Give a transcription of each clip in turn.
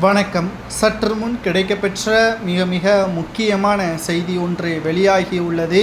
வணக்கம். சற்று முன் கிடைக்கப்பெற்ற மிக முக்கியமான செய்தி ஒன்று வெளியாகியுள்ளது.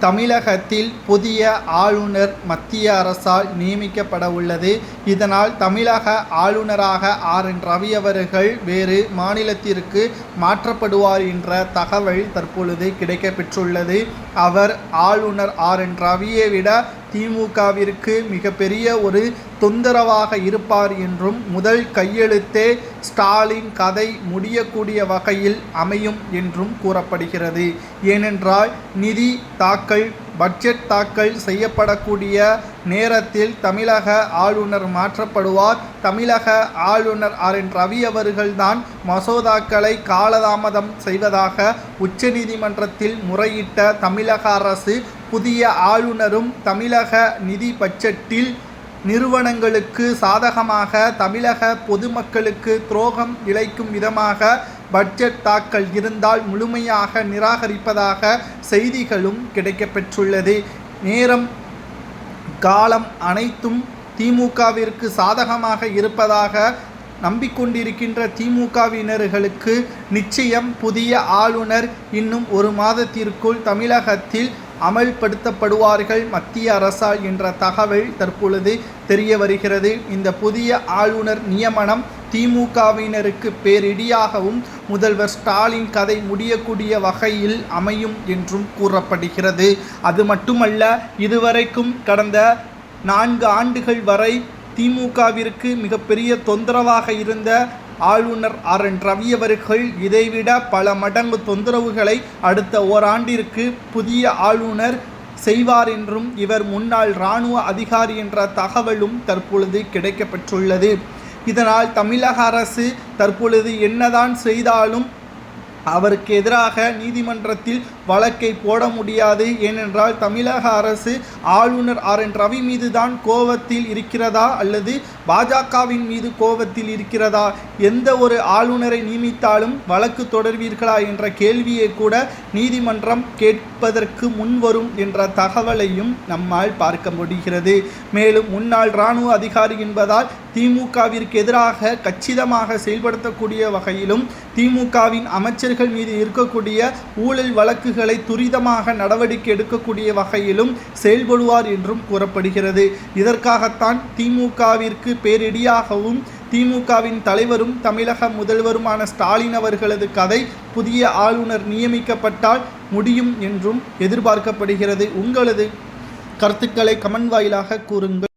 தமிழகத்தில் புதிய ஆளுநர் மத்திய அரசால் நியமிக்கப்பட உள்ளது. இதனால் தமிழக ஆளுநராக ஆர்.என். ரவி அவர்கள் வேறு மாநிலத்திற்கு மாற்றப்படுவார் என்ற தகவல் தற்பொழுது கிடைக்கப்பெற்றுள்ளது. அவர் ஆளுநர் ஆர்.என். ரவியை விட திமுகவிற்கு மிகப்பெரிய ஒரு தொந்தரவாக இருப்பார் என்றும், முதல் கையெழுத்தே ஸ்டாலின் கதை முடியக்கூடிய வகையில் அமையும் என்றும் கூறப்படுகிறது. ஏனென்றால் நிதி தாக்கல், பட்ஜெட் தாக்கல் செய்யப்படக்கூடிய நேரத்தில் தமிழக ஆளுநர் மாற்றப்படுவார். தமிழக ஆளுநர் ஆர்.என். ரவி அவர்கள்தான் மசோதாக்களை காலதாமதம் செய்வதாக உச்சநீதிமன்றத்தில் முறையிட்ட தமிழக அரசு, புதிய ஆளுநரும் தமிழக நிதி பட்ஜெட்டில் நிறுவனங்களுக்கு சாதகமாக, தமிழக பொதுமக்களுக்கு துரோகம் இழைக்கும் விதமாக பட்ஜெட் தாக்கல் இருந்தால் முழுமையாக நிராகரிப்பதாக செய்திகளும் கிடைக்கப்பெற்றுள்ளது. நேரம் காலம் அனைத்தும் திமுகவிற்கு சாதகமாக இருப்பதாக நம்பிக்கொண்டிருக்கின்ற திமுகவினர்களுக்கு நிச்சயம் புதிய ஆளுநர் இன்னும் ஒரு மாதத்திற்குள் தமிழகத்தில் அமல்படுத்தப்படுவார்கள் மத்திய அரசால் என்ற தகவல் தற்பொழுது தெரிய வருகிறது. இந்த புதிய ஆளுநர் நியமனம் திமுகவினருக்கு பேரிடியாகவும், முதல்வர் ஸ்டாலின் கதை முடியக்கூடிய வகையில் அமையும் என்றும் கூறப்படுகிறது. அது மட்டுமல்ல, இதுவரைக்கும் கடந்த 4 ஆண்டுகள் வரை திமுகவிற்கு மிகப்பெரிய தொந்தரவாக இருந்த ஆளுநர் ஆர்.என். ரவி அவர்கள் இதைவிட பல மடங்கு தொந்தரவுகளை அடுத்த ஓராண்டிற்கு புதிய ஆளுநர் செய்வார் என்றும், இவர் முன்னாள் இராணுவ அதிகாரி என்ற தகவலும் தற்பொழுது கிடைக்கப்பெற்றுள்ளது. இதனால் தமிழக அரசு தற்பொழுது என்னதான் செய்தாலும் அவருக்கு எதிராக நீதிமன்றத்தில் வழக்கை போட முடியாது. ஏனென்றால் தமிழக அரசு ஆளுநர் ஆர்.என். ரவி மீது தான் கோபத்தில் இருக்கிறதா அல்லது பாஜகவின் மீது கோபத்தில் இருக்கிறதா, எந்த ஒரு ஆளுநரை நியமித்தாலும் வழக்கு தொடர்வீர்களா என்ற கேள்வியை கூட நீதிமன்றம் கேட்பதற்கு முன்வரும் என்ற தகவலையும் நம்மால் பார்க்க முடிகிறது. மேலும் முன்னாள் இராணுவ அதிகாரி என்பதால் திமுகவிற்கு எதிராக கச்சிதமாக செயல்படுத்தக்கூடிய வகையிலும், திமுகவின் அமைச்சர்கள் மீது இருக்கக்கூடிய ஊழல் வழக்குகளை துரிதமாக நடவடிக்கை எடுக்கக்கூடிய வகையிலும் செயல்படுவார் என்றும் கூறப்படுகிறது. இதற்காகத்தான் திமுகவிற்கு பேரிடியாகவும், திமுகவின் தலைவரும் தமிழக முதல்வருமான ஸ்டாலின் அவர்களது கதை புதிய ஆளுநர் நியமிக்கப்பட்டால் முடியும் என்றும் எதிர்பார்க்கப்படுகிறது. உங்களது கருத்துக்களை கமெண்ட் வாயிலாக கூறுங்கள்.